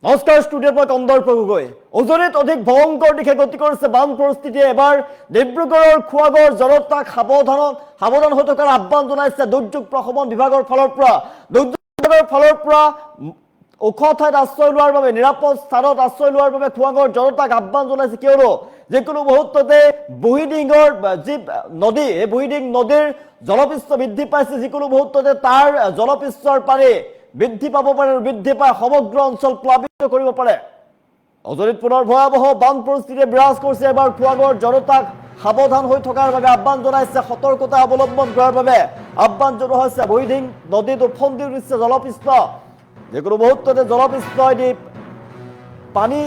নমস্কাৰ ষ্টুডিঅ'ৰ পৰা কন্দৰ্প গগৈ। উজনিত অধিক ভয়ংকৰ দিশে গতি কৰিছে বান পৰিস্থিতিয়ে। এবাৰ ডিব্ৰুগড়ৰ খোৱাগড় জনতাক সাৱধান হৈ থকাৰ আহ্বান জনাইছে দুৰ্যোগ প্ৰশমন বিভাগৰ ফালৰ পৰা। দুৰ্যোগ বিভাগৰ ফালৰ পৰা ওখ ঠাইত আশ্ৰয় লোৱাৰ বাবে, নিৰাপদ স্থানত আশ্ৰয় লোৱাৰ বাবে খোৱাগড় জনতাক আহ্বান জনাইছে। কিয়নো যিকোনো মুহূৰ্ততে বুঢ়ীডিঙৰ যি নদী, এই বুঢ়ীডিং নদীৰ জলপৃষ্ঠ বৃদ্ধি পাইছে। যিকোনো মুহূৰ্ততে তাৰ জলপৃষ্ঠৰ পানী বৃদ্ধি পাব পাৰে আৰু বৃদ্ধি পাই সমগ্ৰ অঞ্চল প্লাবিত কৰিব পাৰে। অজনীত পুনৰ ভয়াৱহ বান পৰিস্থিতিয়ে বিৰাজ কৰিছে। এবাৰ খোৱাগড় জনতাক সাৱধান হৈ থকাৰ বাবে আহ্বান জনাইছে, সতৰ্কতা অৱলম্বন কৰাৰ বাবে আহ্বান জনোৱা হৈছে। বুঢ়ীডিং নদীত উফন্দি উঠিছে জলপৃষ্ঠ। যিকোনো মুহূৰ্ততে জলপৃষ্ঠই পানী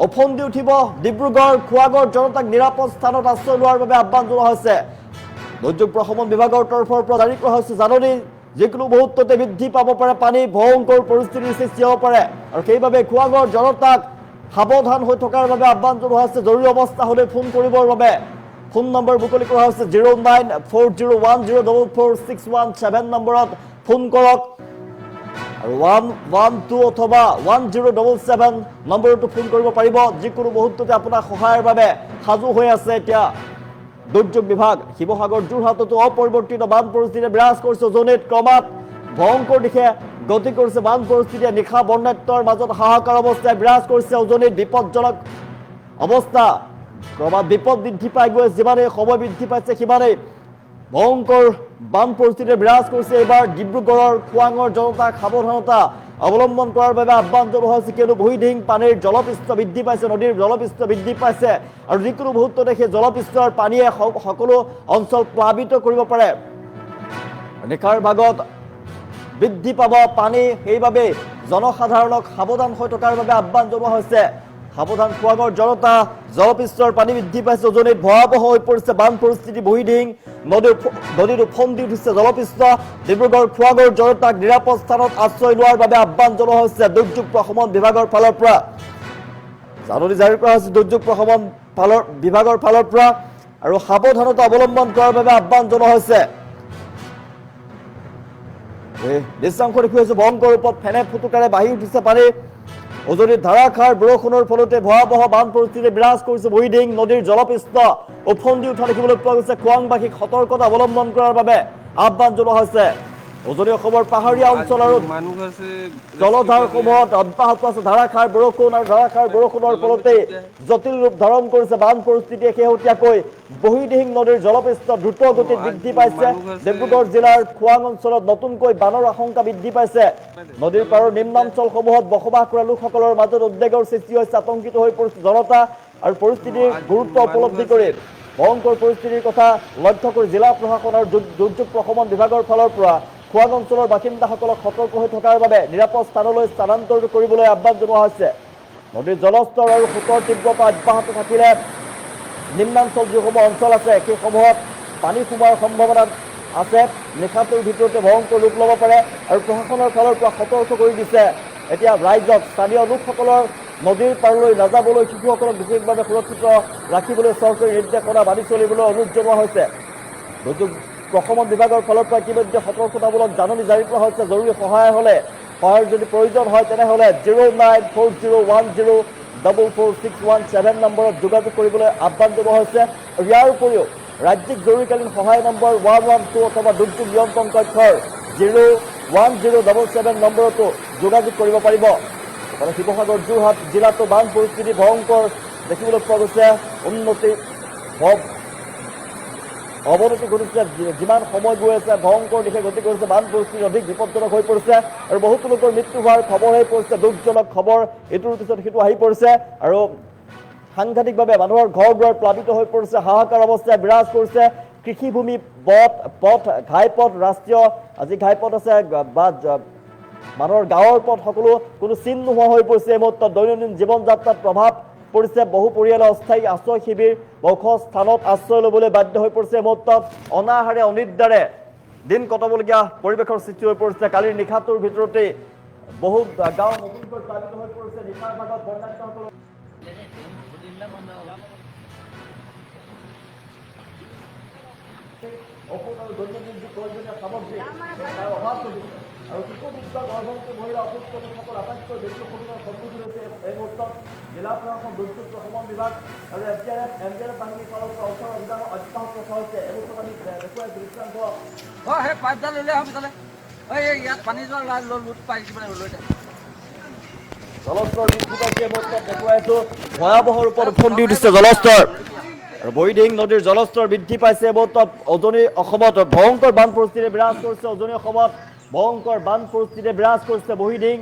উফন্দি উঠিব। ডিব্ৰুগড় খোৱাগড় জনতাক নিৰাপদ স্থানত আশ্ৰয় লোৱাৰ বাবে আহ্বান জনোৱা হৈছে। দুৰ্যোগ প্ৰশমন বিভাগৰ তৰফৰ পৰা জাৰি কৰা হৈছে জাননী। যিকোনো মুহূৰ্ততে বৃদ্ধি পাব পাৰে পানী, ভয়ংকৰ পৰিস্থিতিৰ সৃষ্টি হ'ব পাৰে আৰু সেইবাবে খোৱাগড় জনতাক সাৱধান হৈ থকাৰ বাবে আহ্বান জনোৱা হৈছে। জৰুৰী অৱস্থা হ'লে ফোন কৰিবৰ বাবে ফোন নম্বৰ মুকলি কৰা হৈছে। 0940104461 নম্বৰত ফোন কৰক আৰু 112 অথবা 1077 নম্বৰতো ফোন কৰিব পাৰিব। যিকোনো মুহূৰ্ততে আপোনাৰ সহায়ৰ বাবে সাজু হৈ আছে এতিয়া দুৰ্যোগ বিভাগ। শিৱসাগৰ যোৰহাটতো অপৰিৱৰ্তিত বান পৰিস্থিতিয়ে বিৰাজ কৰিছে। উজনিত ক্ৰমাৎ ভয়ংকৰ দিশে গতি কৰিছে বান পৰিস্থিতিয়ে। নিশা বন্যাত্যৰ মাজত হাহাকাৰ অৱস্থাই বিৰাজ কৰিছে। উজনিত বিপদজনক অৱস্থা, ক্ৰমাৎ বিপদ বৃদ্ধি পাই গৈ যিমানেই সময় বৃদ্ধি পাইছে সিমানেই ভয়ংকৰ বান পৰিস্থিতিয়ে বিৰাজ কৰিছে। এইবাৰ ডিব্ৰুগড়ৰ খোৱাগড় জনতাক সাৱধানতা অৱলম্বন কৰাৰ বাবে আহ্বান জনোৱা হৈছে। কিয়নো বুঢ়ীডিং পানীৰ জলপৃষ্ঠ বৃদ্ধি পাইছে, নদীৰ জলপৃষ্ঠ বৃদ্ধি পাইছে আৰু যিকোনো মুহূৰ্ততে সেই জলপৃষ্ঠৰ পানীয়ে সকলো অঞ্চল প্লাবিত কৰিব পাৰে। নিশাৰ ভাগত বৃদ্ধি পাব পানী, সেইবাবে জনসাধাৰণক সাৱধান হৈ থকাৰ বাবে আহ্বান জনোৱা হৈছে। সাৱধান খোৱাগড় জনতা। জলপৃষ্ঠৰ পানী বৃদ্ধি পাইছে। উজনিত ভয়াৱহ হৈ পৰিছে বান পৰিস্থিতি। বুঢ়ীডিং নদীত উফন্দি উঠিছে জলপৃষ্ঠ। ডিব্ৰুগড় খোৱাগড় জনতাক নিৰাপদ স্থানত আশ্ৰয় লোৱাৰ বাবে আহ্বান জনোৱা হৈছে দুৰ্যোগ প্ৰশমন বিভাগৰ ফালৰ পৰা। জাননী জাৰি কৰা হৈছে দুৰ্যোগ প্ৰশমন বিভাগৰ ফালৰ পৰা আৰু সাৱধানতা অৱলম্বন কৰাৰ বাবে আহ্বান জনোৱা হৈছে। দৃশ্যাংশ দেখুৱাই হৈছে ভয়ংকৰ ৰূপত ফেনে ফুটুকাৰে বাঢ়ি উঠিছে পানী। উজনিত ধাৰাসাৰ বৰষুণৰ ফলতে ভয়াৱহ বান পৰিস্থিতি বিৰাজ কৰিছে। বুঢ়ীডিং নদীৰ জলপৃষ্ঠ উফন্দি উঠা দেখিবলৈ পোৱা গৈছে। খোৱাংবাসীক সতৰ্কতা অৱলম্বন কৰাৰ বাবে আহ্বান জনোৱা হৈছে। উজনি অসমৰ পাহাৰীয়া অঞ্চল আৰু জলধাৰসমূহত অব্যাহত আছে ধাৰাসাৰ বৰষুণ আৰু ধাৰাসাৰ বৰষুণৰ ফলতে জটিল ৰূপ ধাৰণ কৰিছে বান পৰিস্থিতিয়ে। শেহতীয়াকৈ বুঢ়ীডিং নদীৰ জলপৃষ্ঠ দ্ৰুত গতিত বৃদ্ধি পাইছে। ডিব্ৰুগড় জিলাৰ খোৱাং অঞ্চলত নতুনকৈ বানৰ আশংকা বৃদ্ধি পাইছে। নদীৰ পাৰৰ নিম্নাঞ্চলসমূহত বসবাস কৰা লোকসকলৰ মাজত উদ্বেগৰ সৃষ্টি হৈছে। আতংকিত হৈ পৰিছে জনতা আৰু পৰিস্থিতিৰ গুৰুত্ব উপলব্ধি কৰি ভয়ংকৰ পৰিস্থিতিৰ কথা লক্ষ্য কৰি জিলা প্ৰশাসন আৰু দুৰ্যোগ প্ৰশমন বিভাগৰ ফালৰ পৰা খোৱাং অঞ্চলৰ বাসিন্দাসকলক সতৰ্ক হৈ থকাৰ বাবে নিৰাপদ স্থানলৈ স্থানান্তৰিত কৰিবলৈ আহ্বান জনোৱা হৈছে। নদীৰ জলস্তৰ আৰু সোঁতৰ তীব্ৰতা অব্যাহত থাকিলে নিম্নাঞ্চল যিসমূহ অঞ্চল আছে সেইসমূহত পানী সোমোৱাৰ সম্ভাৱনা আছে। নিশাটোৰ ভিতৰতে ভয়ংকৰ ৰূপ ল'ব পাৰে আৰু প্ৰশাসনৰ ফালৰ পৰা সতৰ্ক কৰি দিছে এতিয়া ৰাইজক। স্থানীয় লোকসকলৰ নদীৰ পাৰলৈ নাযাবলৈ, শিশুসকলক বিশেষভাৱে সুৰক্ষিত ৰাখিবলৈ চৰকাৰী নিৰ্দেশনা মানি চলিবলৈ অনুৰোধ জনোৱা হৈছে। দুৰ্যোগ প্ৰশমন বিভাগৰ ফালৰ পৰা ইতিমধ্যে সতৰ্কতামূলক জাননী জাৰি কৰা হৈছে। জৰুৰী সহায়ৰ যদি প্ৰয়োজন হয় তেনেহ'লে 0940104461 নম্বৰত যোগাযোগ কৰিবলৈ আহ্বান জনোৱা হৈছে। ইয়াৰ উপৰিও ৰাজ্যিক জৰুৰীকালীন সহায় নম্বৰ 112 অথবা দুৰ্যোগ নিয়ন্ত্ৰণ কক্ষৰ 01077 নম্বৰতো যোগাযোগ কৰিব পাৰিব। শিৱসাগৰ যোৰহাট জিলাতো বান পৰিস্থিতি ভয়ংকৰ দেখিবলৈ পোৱা গৈছে। অৱনতি ঘটিছে। যিমান সময় গৈ আছে ভয়ংকৰ দিশে গতি কৰিছে বান পৰিস্থিতি অধিক বিপদজনক হৈ পৰিছে আৰু বহুতো লোকৰ মৃত্যু হোৱাৰ খবৰ হৈ পৰিছে। দুখজনক খবৰ ইটোৰ পিছত সিটো আহি পৰিছে আৰু সাংঘাতিকভাৱে মানুহৰ ঘৰ দুৱাৰ প্লাবিত হৈ পৰিছে। হাহাকাৰ অৱস্থাই বিৰাজ কৰিছে। কৃষিভূমি, পথ, ঘাইপথ, ৰাষ্ট্ৰীয় আজি ঘাইপথ আছে বা মানুহৰ গাঁৱৰ পথ সকলো কোনো চিন নোহোৱা হৈ পৰিছে। এই মুহূৰ্তত দৈনন্দিন জীৱন যাত্ৰাত প্ৰভাৱ পৰিছে। বহু পৰিয়ালে অস্থায়ী আশ্ৰয় শিবিৰ ওখ স্থানত আশ্ৰয় ল'বলৈ বাধ্য হৈ পৰিছে। এই মুহূৰ্তত অনাহাৰে অনিদ্ৰাৰে দিন কটাবলগীয়া পৰিৱেশৰ সৃষ্টি হৈ পৰিছে। কালিৰ নিশাটোৰ ভিতৰতে বহু গাঁও নতুনকৈ প্লাবিত হৈ পৰিছে। নিশাৰ ভাগত বন্যাসকলৰ ঔষধ আৰু দৈনন্দিন যি প্ৰয়োজনীয় সামগ্ৰী তাৰ অভাৱ ঘটিছে। আৰু শিশুবিদ্যা গৰ্ভৱতী মহিলা অসুস্থ লোকসকল আটাইতকৈ বেছি অসুবিধাৰ সন্মুখীন হৈছে এই মুহূৰ্তত জিলা প্ৰশাসন দুৰ্যোগ প্ৰশমন বিভাগ আৰু এনডিআৰএফ বাহিনীৰ ফালৰ পৰা ওচৰৰ অভিযান অব্যাহত ৰখা হৈছে এই মুহূৰ্তত আমি দেখুৱাই দৃশ্যাংশ সেই পাইপডাল লৈ আহক পিছলে ইয়াত পানী যোৱা লোট পাই লৈ যায় জলস্তৰ বৃদ্ধি পাইছে এই মুহূৰ্তত দেখুৱাইছো ভয়াৱহ ৰূপত উফন্দি উঠিছে জলস্তৰ আৰু বৈদিং নদীৰ জলস্তৰ বৃদ্ধি পাইছে এই মুহূৰ্তত উজনি অসমত ভয়ংকৰ বান পৰিস্থিতি বিৰাজ কৰিছে উজনি অসমত ভয়ংকৰ বান পৰিস্থিতি বিৰাজ কৰিছে বৈদিং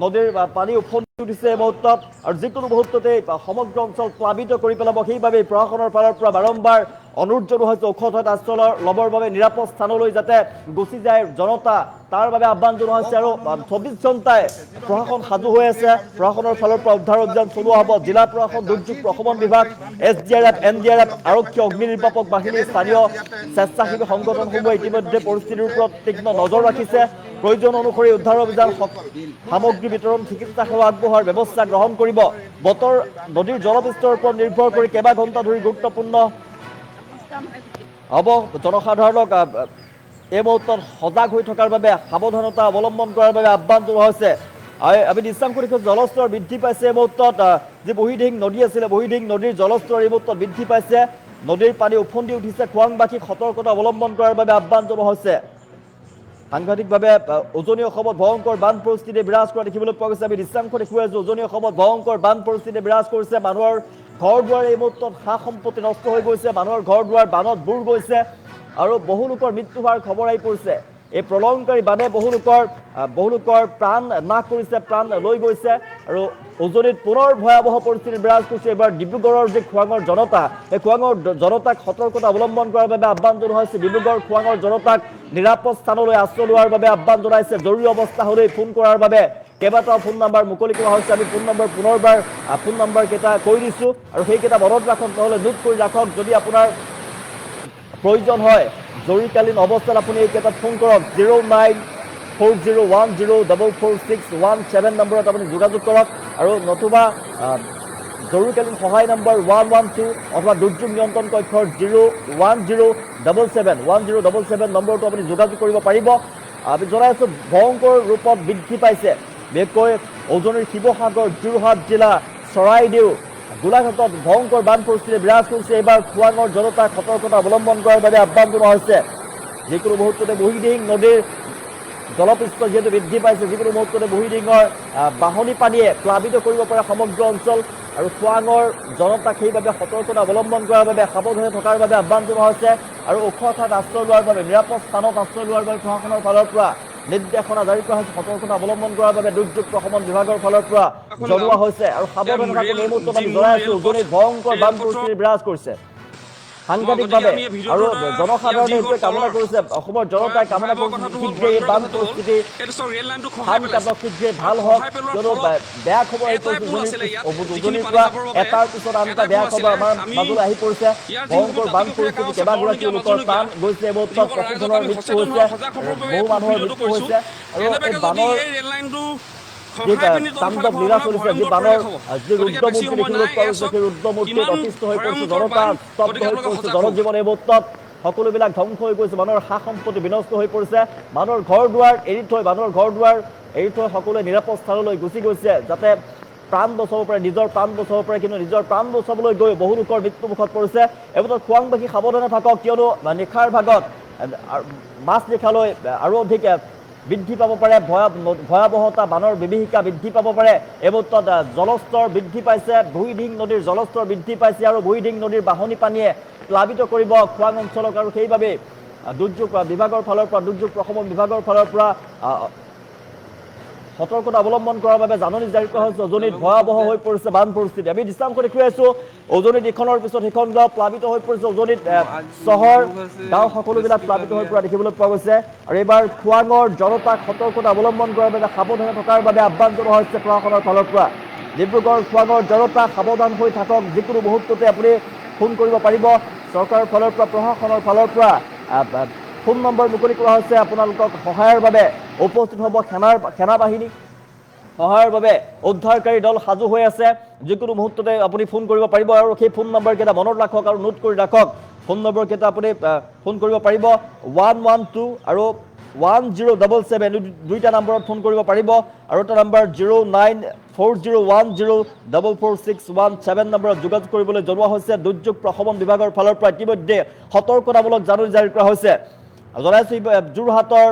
নদীৰ পানী উফন্দি উঠিছে এই মুহূৰ্তত আৰু যিকোনো মুহূৰ্ততে সমগ্ৰ অঞ্চল প্লাবিত কৰি পেলাব সেইবাবে প্ৰশাসনৰ ফালৰ পৰা বাৰম্বাৰ অনুৰোধ জনোৱা হৈছে ওখ ঠাইত আশ্ৰয় ল'বৰ বাবে নিৰাপদ স্থানলৈ যাতে গুচি যায় জনতা তাৰ বাবে আহ্বান জনোৱা হৈছে আৰু 24 ঘণ্টাই প্ৰশাসন সাজু হৈ আছে প্ৰশাসনৰ ফালৰ পৰা উদ্ধাৰ অভিযান চলোৱা হ'ব জিলা প্ৰশাসন দুৰ্যোগ প্ৰশমন বিভাগ এছডিআৰএফ এনডিআৰএফ আৰক্ষী অগ্নি নিৰ্বাপক বাহিনী স্থানীয় স্বেচ্ছাসেৱী সংগঠনসমূহে ইতিমধ্যে পৰিস্থিতিৰ ওপৰত তীক্ষ্ণ নজৰ ৰাখিছে প্ৰয়োজন অনুসৰি উদ্ধাৰ অভিযান সামগ্ৰী বিতৰণ চিকিৎসা সেৱা আগবঢ়োৱাৰ ব্যৱস্থা গ্ৰহণ কৰিব বতৰ নদীৰ জলপৃষ্ঠৰ ওপৰত নিৰ্ভৰ কৰি কেইবা ঘণ্টা ধৰি গুৰুত্বপূৰ্ণ হ'ব জনসাধাৰণক এই মুহূৰ্তত সজাগ হৈ থকাৰ বাবে সাৱধানতা অৱলম্বন কৰাৰ বাবে আহ্বান জনোৱা হৈছে আমি দৃশ্যাংশ দেখোঁ জলস্তৰ বৃদ্ধি পাইছে এই মুহূৰ্তত যি বহিদিং নদী আছিলে বহিদিং নদীৰ জলস্তৰ এই মুহূৰ্তত বৃদ্ধি পাইছে নদীৰ পানী উফন্দি উঠিছে খোৱাংবাসীক সতৰ্কতা অৱলম্বন কৰাৰ বাবে আহ্বান জনোৱা হৈছে সাংঘাতিকভাৱে উজনি অসমত ভয়ংকৰ বান পৰিস্থিতি বিৰাজ কৰা দেখিবলৈ পোৱা গৈছে আমি দৃশ্যাংশ দেখুৱাই আছোঁ উজনি অসমত ভয়ংকৰ বান পৰিস্থিতি বিৰাজ কৰিছে মানুহৰ ঘৰ দুৱাৰ এই মুহূৰ্তত সা সম্পত্তি নষ্ট হৈ গৈছে মানুহৰ ঘৰ দুৱাৰ বানত বুৰ গৈছে আৰু বহু লোকৰ মৃত্যু হোৱাৰ খবৰ আহি পৰিছে এই প্ৰলয়ংকাৰী বানে বহু লোকৰ প্ৰাণ নাশ কৰিছে প্ৰাণ লৈ গৈছে আৰু উজনিত পুনৰ ভয়াৱহ পৰিস্থিতি বিৰাজ কৰিছে এইবাৰ ডিব্ৰুগড়ৰ যি খোৱাঙৰ জনতা এই খোৱাঙৰ জনতাক সতৰ্কতা অৱলম্বন কৰাৰ বাবে আহ্বান জনোৱা হৈছে ডিব্ৰুগড় খোৱাঙৰ জনতাক নিৰাপদ স্থানলৈ আশ্ৰয় লোৱাৰ বাবে আহ্বান জনাইছে জৰুৰী অৱস্থা হ'লেই ফোন কৰাৰ বাবে কেইবাটাও ফোন নম্বৰ মুকলি কৰা হৈছে আমি ফোন নম্বৰ পুনৰবাৰ ফোন নম্বৰকেইটা কৈ দিছোঁ আৰু সেইকেইটা মনত ৰাখক নহ'লে নোট কৰি ৰাখক যদি আপোনাৰ প্ৰয়োজন হয় জৰুৰীকালীন অৱস্থাত আপুনি এইকেইটাত ফোন কৰক 09401044617 নম্বৰত আপুনি যোগাযোগ কৰক আৰু নতুবা জৰুৰীকালীন সহায় নম্বৰ 112 অথবা দুৰ্যোগ নিয়ন্ত্ৰণ কক্ষৰ 01077 নম্বৰটো আপুনি যোগাযোগ কৰিব পাৰিব আমি জনাই আছোঁ ভয়ংকৰ ৰূপত বৃদ্ধি পাইছে বিশেষকৈ উজনিৰ শিৱসাগৰ যোৰহাট জিলা চৰাইদেউ গোলাঘাটত ভয়ংকৰ বান পৰিস্থিতি বিৰাজ কৰিছে এইবাৰ খোৱাঙৰ জনতাক সতৰ্কতা অৱলম্বন কৰাৰ বাবে আহ্বান জনোৱা হৈছে যিকোনো মুহূৰ্ততে বহিদিং নদীৰ জলপৃষ্ঠ যিহেতু বৃদ্ধি পাইছে যিকোনো মুহূৰ্ততে বহিদিঙৰ বাঢ়নী পানীয়ে প্লাবিত কৰিব পাৰে সমগ্ৰ অঞ্চল আৰু খোৱাঙৰ জনতাক সেইবাবে সতৰ্কতা অৱলম্বন কৰাৰ বাবে সাৱধানে থকাৰ বাবে আহ্বান জনোৱা হৈছে আৰু ওখ ঠাইত আশ্ৰয় লোৱাৰ বাবে নিৰাপদ স্থানত আশ্ৰয় লোৱাৰ বাবে প্ৰশাসনৰ ফালৰ পৰা নিৰ্দেশনা জাৰি কৰা হৈছে সতৰ্কতা অৱলম্বন কৰাৰ বাবে দুৰ্যোগ প্ৰশমন বিভাগৰ ফালৰ পৰা জনোৱা হৈছে আৰু সাৱধান থকাটো এই মুহূৰ্তত আমি জনাই আছোঁ উজনিত ভয়ংকৰ বান পৰিস্থিতি বিৰাজ কৰিছে সাংঘাতিকভাৱে আৰু জনসাধাৰণে এইটোৱে কামনা কৰিছে অসমৰ জনতাই কামনা কৰিছে শীঘ্ৰে এই বান পৰিস্থিতি শীঘ্ৰে ভাল হওক কিয়নো বেয়া খবৰ আহি পৰিছে উজনিৰ পৰা এটাৰ পিছত আন এটা বেয়া খবৰ আমাৰ মাজলৈ আহি পৰিছে ভয়ংকৰ বান পৰিস্থিতি কেইবাগৰাকী লোকৰ প্ৰাণ গৈছে এই মুহূৰ্তত পশুধনৰ মৃত্যু হৈছে বহু মানুহৰ মৃত্যু হৈছে আৰু এই বানৰ তাণ্ডৱ লীলা চলিছে যি বানৰ যি ৰুদ্ৰমূৰ্তি দেখিবলৈ পোৱা গৈছে সেই ৰুদ্ৰমূৰ্তিত অতিষ্ঠ হৈ পৰিছে জনতা স্তব্ধ হৈ পৰিছে জনজীৱন এই মুহূৰ্তত সকলোবিলাক ধ্বংস হৈ পৰিছে মানুহৰ সা সম্পত্তি বিনষ্ট হৈ পৰিছে মানুহৰ ঘৰ দুৱাৰ এৰি থৈ সকলোৱে নিৰাপদ স্থানলৈ গুচি গৈছে যাতে প্ৰাণ বচাব পাৰে নিজৰ প্ৰাণ বচাব পাৰে কিন্তু নিজৰ প্ৰাণ বচাবলৈ গৈ বহু লোকৰ মৃত্যুমুখত পৰিছে এই মুহূৰ্তত খোৱাংবাসী সাৱধানে থাকক কিয়নো নিশাৰ ভাগত মাছ নিশালৈ আৰু অধিক বৃদ্ধি পাব পাৰে ভয়াৱহতা বানৰ বিভীষিকা বৃদ্ধি পাব পাৰে এই মুহূৰ্তত জলস্তৰ বৃদ্ধি পাইছে বহিদিং নদীৰ জলস্তৰ বৃদ্ধি পাইছে আৰু বহিদিং নদীৰ বাঢ়নী পানীয়ে প্লাবিত কৰিব খোৱাং অঞ্চলক আৰু সেইবাবে দুৰ্যোগ বিভাগৰ ফালৰ পৰা দুৰ্যোগ প্ৰশমন বিভাগৰ ফালৰ পৰা সতৰ্কতা অৱলম্বন কৰাৰ বাবে জাননী জাৰি কৰা হৈছে উজনিত ভয়াৱহ হৈ পৰিছে বান পৰিস্থিতি আমি দৃশ্যাংশ দেখুৱাই আছোঁ উজনিত ইখনৰ পিছত সিখন গাঁও প্লাবিত হৈ পৰিছে উজনিত চহৰ গাঁও সকলোবিলাক প্লাবিত হৈ পৰা দেখিবলৈ পোৱা গৈছে আৰু এইবাৰ খোৱাঙৰ জনতাক সতৰ্কতা অৱলম্বন কৰাৰ বাবে সাৱধানে থকাৰ বাবে আহ্বান জনোৱা হৈছে প্ৰশাসনৰ ফালৰ পৰা ডিব্ৰুগড় খোৱাঙৰ জনতা সাৱধান হৈ থাকক যিকোনো মুহূৰ্ততে আপুনি ফোন কৰিব পাৰিব চৰকাৰৰ ফালৰ পৰা প্ৰশাসনৰ ফালৰ পৰা ফোন নম্বৰ মুকলি কৰা হৈছে আপোনালোকক সহায়ৰ বাবে উপস্থিত হ'ব সেনা বাহিনী সহায়ৰ বাবে উদ্ধাৰকাৰী দল সাজু হৈ আছে যিকোনো মুহূৰ্ততে আপুনি ফোন কৰিব পাৰিব আৰু সেই ফোন নম্বৰকেইটা মনত ৰাখক আৰু নোট কৰি ৰাখক ফোন নম্বৰকেইটা আপুনি ফোন কৰিব পাৰিব 112 আৰু 1077 দুইটা নম্বৰত ফোন কৰিব পাৰিব আৰু এটা নম্বৰ 09401044617 নম্বৰত যোগাযোগ কৰিবলৈ জনোৱা হৈছে দুৰ্যোগ প্ৰশমন বিভাগৰ ফালৰ পৰা ইতিমধ্যে সতৰ্কতামূলক জাননী জাৰি কৰা হৈছে জনাইছো যোৰহাটৰ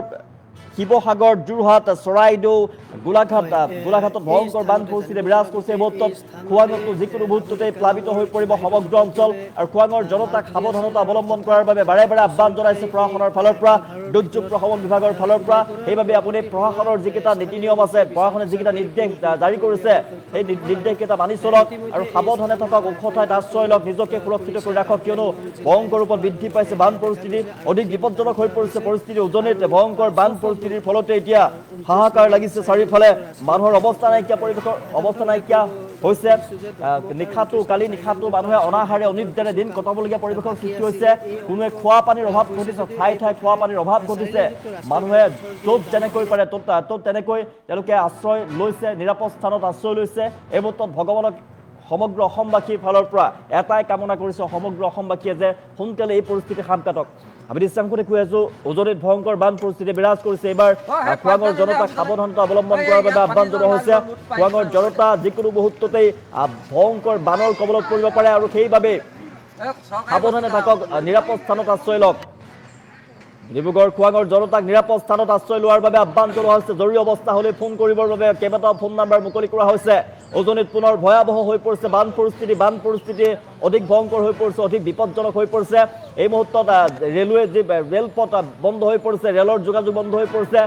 শিৱসাগৰ যোৰহাট চৰাইদেউ গোলাঘাটত ভয়ংকৰ বান পৰিস্থিতি বিৰাজ কৰিছে এই মুহূৰ্তত খোৱাঙতো যিকোনো মুহূৰ্ততে প্লাবিত হৈ পৰিব সমগ্ৰ অঞ্চল আৰু খোৱাঙৰ জনতাক সাৱধানতা অৱলম্বন কৰাৰ বাবে বাৰে বাৰে আহ্বান জনাইছে প্ৰশাসনৰ ফালৰ পৰা দুৰ্যোগ প্ৰশমন বিভাগৰ ফালৰ পৰা সেইবাবে আপুনি প্ৰশাসনৰ যিকেইটা নীতি নিয়ম আছে প্ৰশাসনে যিকেইটা নিৰ্দেশ জাৰি কৰিছে সেই নিৰ্দেশকেইটা মানি চলক আৰু সাৱধানে থকা ওখ ঠাইত আশ্ৰয় লওক নিজকে সুৰক্ষিত কৰি ৰাখক কিয়নো ভয়ংকৰ ৰূপত বৃদ্ধি পাইছে বান পৰিস্থিতি অধিক বিপদজনক হৈ পৰিছে পৰিস্থিতি উজনিত ভয়ংকৰ বান পৰিস্থিতিৰ ফলতে এতিয়া হাহাকাৰ লাগিছে চাৰিওফালে মানুহৰ অৱস্থা নাইকিয়া পৰিৱেশৰ অৱস্থা নাইকিয়া হৈছে কালি নিশাটো মানুহে অনাহাৰে অনিদ্ৰাৰে দিন কটাবলগীয়া পৰিৱেশৰ সৃষ্টি হৈছে কোনোৱে খোৱা পানীৰ অভাৱ ঘটিছে ঠাই ঠাই খোৱা পানীৰ অভাৱ ঘটিছে মানুহে য'ত যেনেকৈ পাৰে ত'ত তেনেকৈ তেওঁলোকে আশ্ৰয় লৈছে নিৰাপদ স্থানত আশ্ৰয় লৈছে এই মুহূৰ্তত ভগৱানক সমগ্ৰ অসমবাসীৰ ফালৰ পৰা এটাই কামনা কৰিছে সমগ্ৰ অসমবাসীয়ে যে সোনকালে এই পৰিস্থিতি সাম কাটক আমি দৃশ্যাংশ দেখুৱাই আছো উজনিত ভয়ংকৰ বান পৰিস্থিতি বিৰাজ কৰিছে এইবাৰ খোৱাঙৰ জনতাক সাৱধানতা অৱলম্বন কৰাৰ বাবে আহ্বান জনোৱা হৈছে খোৱাঙৰ জনতা যিকোনো মুহূৰ্ততেই ভয়ংকৰ বানৰ কবলত পৰিব পাৰে আৰু সেইবাবে সাৱধানে থাকক নিৰাপদ স্থানত আশ্ৰয় লওক ডিব্ৰুগড় খোৱাঙৰ জনতাক নিৰাপদ স্থানত আশ্ৰয় লোৱাৰ বাবে আহ্বান জনোৱা হৈছে জৰুৰী অৱস্থা হ'লে ফোন কৰিবৰ বাবে কেইবাটাও ফোন নম্বৰ মুকলি কৰা হৈছে উজনিত পুনৰ ভয়াৱহ হৈ পৰিছে বান পৰিস্থিতি অধিক ভয়ংকৰ হৈ পৰিছে অধিক বিপদজনক হৈ পৰিছে এই মুহূৰ্তত ৰেলৱে যি ৰেলপথ বন্ধ হৈ পৰিছে ৰেলৰ যোগাযোগ বন্ধ হৈ পৰিছে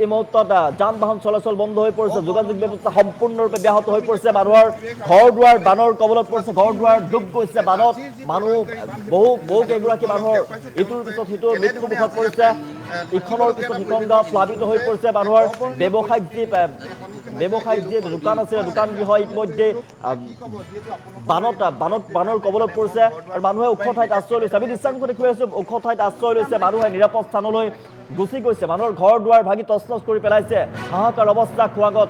এই মুহূৰ্তত যান বাহন চলাচল বন্ধ হৈ পৰিছে যোগাযোগ ব্যৱস্থা সম্পূৰ্ণৰূপে ব্যাহত হৈ পৰিছে মানুহৰ ঘৰ দুৱাৰ বানৰ কবলত পৰিছে ঘৰ দুৱাৰ ডুব গৈছে বানত মানুহ বহু কেইগৰাকী মানুহৰ ইটোৰ পিছত সিটোৰ মৃত্যু মুখত পৰিছে ইখনৰ পিছত সিখন গাঁও প্লাবিত হৈ পৰিছে মানুহৰ ব্যৱসায়িক যি দোকান আছে দোকান গৃহ ইতিমধ্যে বানৰ কবলত পৰিছে আৰু মানুহে ওখ ঠাইত আশ্ৰয় লৈছে আমি দৃশ্যাংশ দেখুৱাই আছো ওখ ঠাইত আশ্ৰয় লৈছে মানুহে নিৰাপদ স্থানলৈ গুচি গৈছে মানুহৰ ঘৰ দুৱাৰ ভাঙি তছনছ কৰি পেলাইছে হাহাকাৰ অৱস্থা খোৱাঙৰ